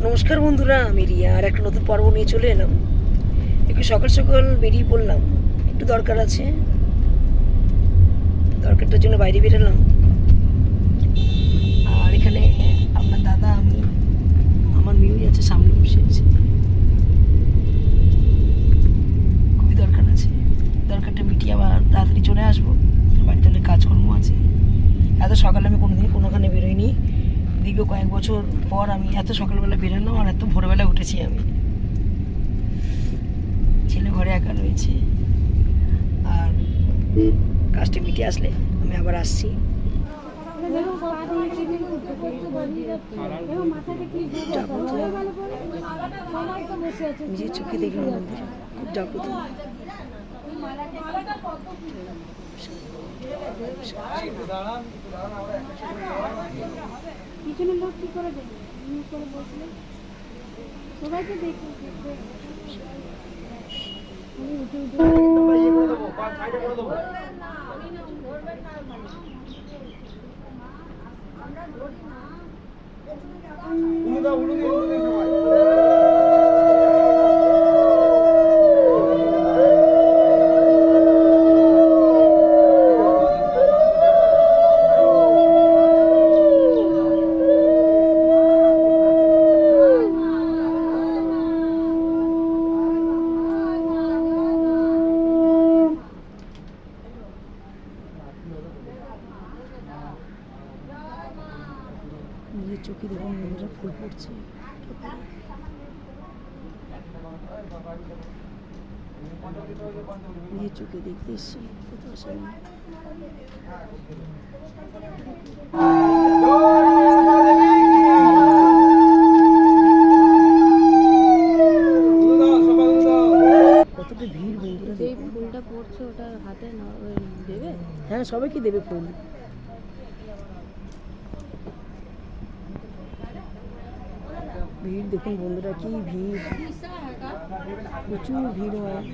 নমস্কার বন্ধুরা, আমি রিয়া আর একটা নতুন পর্ব নিয়ে চলে এলাম। একটু সকাল সকাল বেরিয়ে পড়লাম, একটু দরকার আছে, দরকারটার জন্য বাইরে বেরোলাম। আর এখানে আপনার দাদা, আমি, আমার মেয়ে আছে, সামনে বসে আছে। খুবই দরকার আছে, দরকারটা মিটিয়ে আবার তাড়াতাড়ি চলে আসবো। বাড়িতে অনেক কাজকর্ম আছে। এত সকালে আমি কোনোদিন কোনোখানে বেরোইনি। দীর্ঘ কয়েক বছর পর আমি এত সকালবেলা বেরোলাম আর এত ভোরবেলা উঠেছি। আমি ছেলে ঘরে একা রয়েছে, আর কাজটা মিটে আসলে আমি আবার আসছি। নিজের চোখে দেখলাম মন্দির, খুব জাগ্রত। পিছনে লোক কি করে দেবে করে বসলে সবাইকে দেখবে নিজের চোখে দেখুন মন্দিরে ফুল পড়ছে। নিজের চোখে দেখতে এসছি, কোথাও আসেনি। কতটা ভিড় বন্ধুরা, যেই ফুলটা পড়ছে ওটা হাতে দেবে। হ্যাঁ, সবাইকে দেবে ফুল। ভিড় দেখুন বন্ধুরা, কি ভিড়, প্রচুর ভিড় হয়।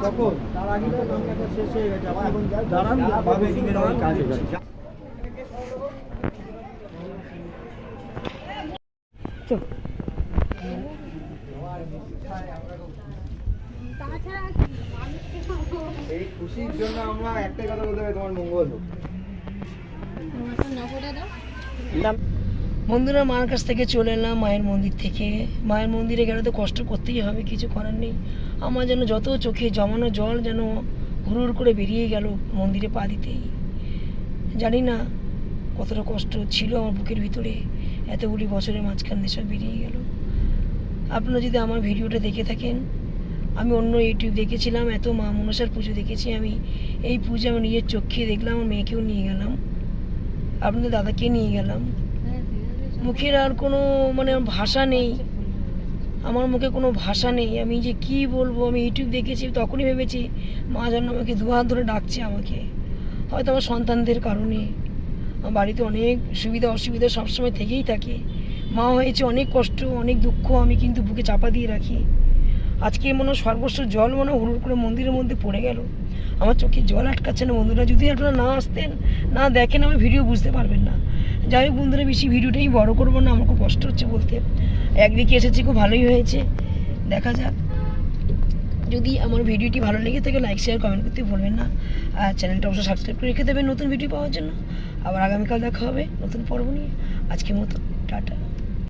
কখন তার আগে তো বাংলাটা শেষ হয়ে গেছে, আবার এখন দাঁড়ান ভাবে দিনের অনেক কাজ হয়ে যাচ্ছে। এই খুশির জন্য আমরা একটাই কথা বলতে হবে, তোমার মঙ্গল হোক। বন্ধুরা, মার কাছ থেকে চলে এলাম, মায়ের মন্দির থেকে। মায়ের মন্দিরে গেলে তো কষ্ট করতেই হবে, কিছু করার নেই। আমার যেন যত চোখে জমানো জল যেন হুড় করে বেরিয়ে গেল মন্দিরে পা দিতেই। জানি না কতটা কষ্ট ছিল আমার বুকের ভিতরে, এতগুলি বছরের মাঝখানে সব বেরিয়ে গেল। আপনারা যদি আমার ভিডিওটা দেখে থাকেন, আমি অন্য ইউটিউব দেখেছিলাম, এত মা মনসার পুজো দেখেছি আমি। এই পুজো আমি নিজের চোখে দেখলাম, আমার মেয়েকেও নিয়ে গেলাম, আপনাদের দাদাকে নিয়ে গেলাম। মুখের আর কোনো ভাষা নেই, আমার মুখে কোনো ভাষা নেই। আমি যে কি বলবো, আমি ইউটিউব দেখেছি, তখনই ভেবেছি মা যেন আমাকে দুহাত ধরে ডাকছে আমাকে, হয়তো আমার সন্তানদের কারণে। আমার বাড়িতে অনেক সুবিধা অসুবিধা সবসময় থেকেই থাকে। মা হয়েছে অনেক কষ্ট, অনেক দুঃখ আমি কিন্তু বুকে চাপা দিয়ে রাখি। আজকে সর্বস্ব জল হুড় করে মন্দিরের মধ্যে পড়ে গেল, আমার চোখে জল আটকাচ্ছে না। বন্ধুরা, যদি আপনারা না আসতেন, না দেখেন, আমার ভিডিও বুঝতে পারবেন না। যাই হোক বন্ধুরা, বেশি ভিডিওটাই বড় করবো না, আমার খুব কষ্ট হচ্ছে বলতে। একদিকে এসেছি, খুব ভালোই হয়েছে, দেখা যাক। যদি আমার ভিডিওটি ভালো লেগে থাকে, লাইক শেয়ার কমেন্ট করতে ভুলবেন না। আর চ্যানেলটা অবশ্যই সাবস্ক্রাইব করে রেখে দেবেন নতুন ভিডিও পাওয়ার জন্য। আবার আগামীকাল দেখা হবে নতুন পর্ব নিয়ে। আজকের মতো টাটা।